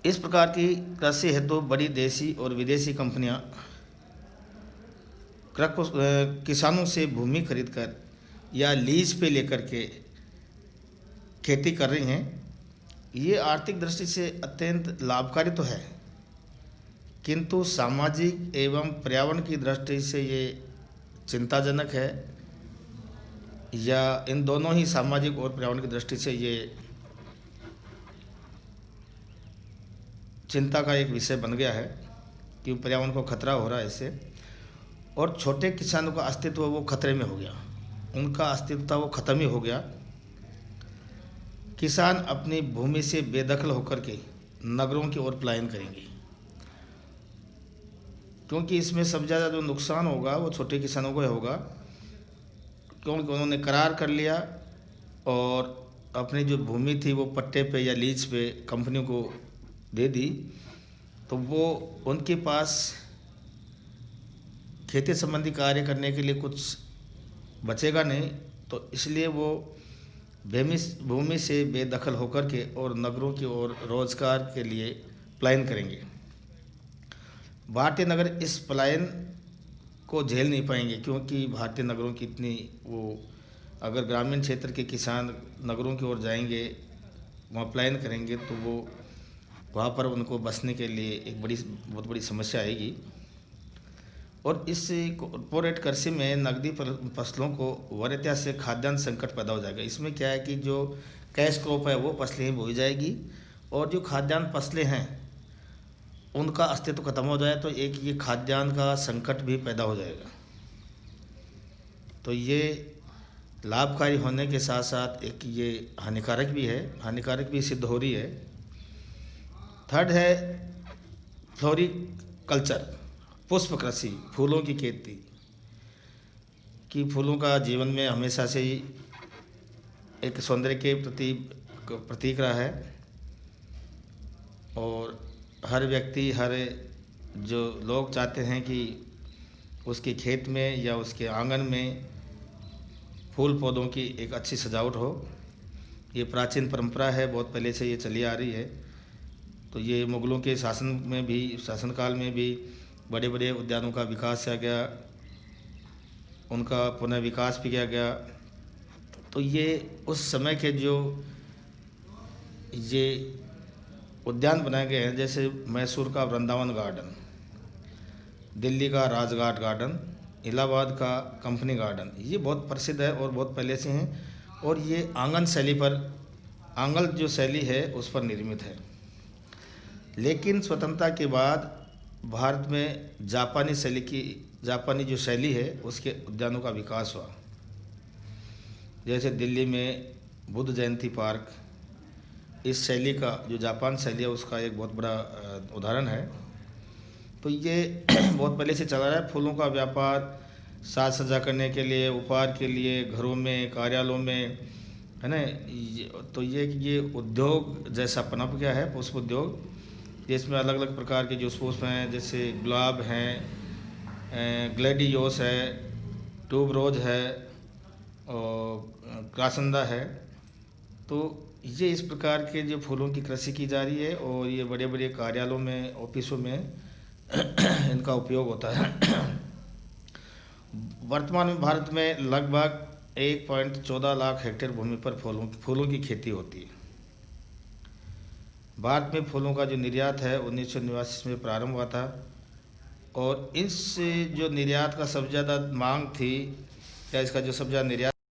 इस प्रकार की कृषि हेतु बड़ी देशी और विदेशी कंपनियां किसानों से भूमि खरीदकर या लीज पे लेकर के खेती कर रही हैं। ये आर्थिक दृष्टि से अत्यंत लाभकारी तो है, किंतु सामाजिक एवं पर्यावरण की दृष्टि से ये चिंताजनक है, या इन दोनों ही सामाजिक और पर्यावरण की दृष्टि से ये चिंता का एक विषय बन गया है कि पर्यावरण को खतरा हो रहा है इससे। और छोटे किसानों का अस्तित्व वो खतरे में हो गया, उनका अस्तित्व वो खत्म ही हो गया। किसान अपनी भूमि से बेदखल होकर के नगरों की ओर पलायन करेंगे, क्योंकि इसमें सबसे ज़्यादा जो नुकसान होगा वो छोटे किसानों को होगा, क्योंकि उन्होंने करार कर लिया और अपनी जो भूमि थी वो पट्टे पे या लीज पे कंपनियों को दे दी, तो वो उनके पास खेती संबंधी कार्य करने के लिए कुछ बचेगा नहीं। तो इसलिए वो भूमि से बेदखल होकर के और नगरों की ओर रोजगार के लिए पलायन करेंगे। भारतीय नगर इस पलायन को झेल नहीं पाएंगे, क्योंकि भारतीय नगरों की इतनी वो, अगर ग्रामीण क्षेत्र के किसान नगरों की ओर जाएंगे, वहाँ पलायन करेंगे, तो वो वहाँ पर उनको बसने के लिए एक बहुत बड़ी समस्या आएगी। और इस कॉर्पोरेट कृषि में नकदी फसलों को वरीयता से खाद्यान्न संकट पैदा हो जाएगा। इसमें क्या है कि जो कैश क्रॉप है वो फसलें ही बोई जाएगी, और जो खाद्यान्न फसलें हैं उनका अस्तित्व खत्म हो जाए तो एक ये खाद्यान्न का संकट भी पैदा हो जाएगा। तो ये लाभकारी होने के साथ साथ एक ये हानिकारक भी सिद्ध हो रही है। थर्ड है फ्लोरिकल्चर, पुष्प कृषि, फूलों की खेती। कि फूलों का जीवन में हमेशा से ही एक सौंदर्य के प्रतीक रहा है, और हर व्यक्ति, हर जो लोग चाहते हैं कि उसके खेत में या उसके आंगन में फूल पौधों की एक अच्छी सजावट हो। ये प्राचीन परंपरा है, बहुत पहले से ये चली आ रही है। तो ये मुग़लों के शासनकाल में भी बड़े बड़े उद्यानों का विकास किया गया, उनका पुनः विकास भी किया गया। तो ये उस समय के जो ये उद्यान बनाए गए हैं, जैसे मैसूर का वृंदावन गार्डन, दिल्ली का राजघाट गार्डन, इलाहाबाद का कंपनी गार्डन, ये बहुत प्रसिद्ध है और बहुत पहले से हैं। और ये आंगल जो शैली है उस पर निर्मित है। लेकिन स्वतंत्रता के बाद भारत में जापानी जो शैली है उसके उद्यानों का विकास हुआ। जैसे दिल्ली में बुद्ध जयंती पार्क, इस शैली का जो जापान शैली है उसका एक बहुत बड़ा उदाहरण है। तो ये बहुत पहले से चला रहा है। फूलों का व्यापार साज सज्जा करने के लिए, उपहार के लिए, घरों में, कार्यालयों में, है ना। तो ये उद्योग जैसा पनप गया है, पुष्प उद्योग, जिसमें अलग अलग प्रकार के जो पुष्प हैं, जैसे गुलाब हैं, ग्लेडियोस है, ट्यूबरोज है और क्रासंदा है। तो ये इस प्रकार के जो फूलों की कृषि की जा रही है, और ये बड़े बड़े कार्यालयों में, ऑफिसों में इनका उपयोग होता है। वर्तमान में भारत में लगभग 1.14 लाख हेक्टेयर भूमि पर फूलों की खेती होती है। भारत में फूलों का जो निर्यात है 1989 में प्रारंभ हुआ था, और इस जो निर्यात का सबसे ज़्यादा मांग थी, या इसका जो सबसे ज़्यादा निर्यात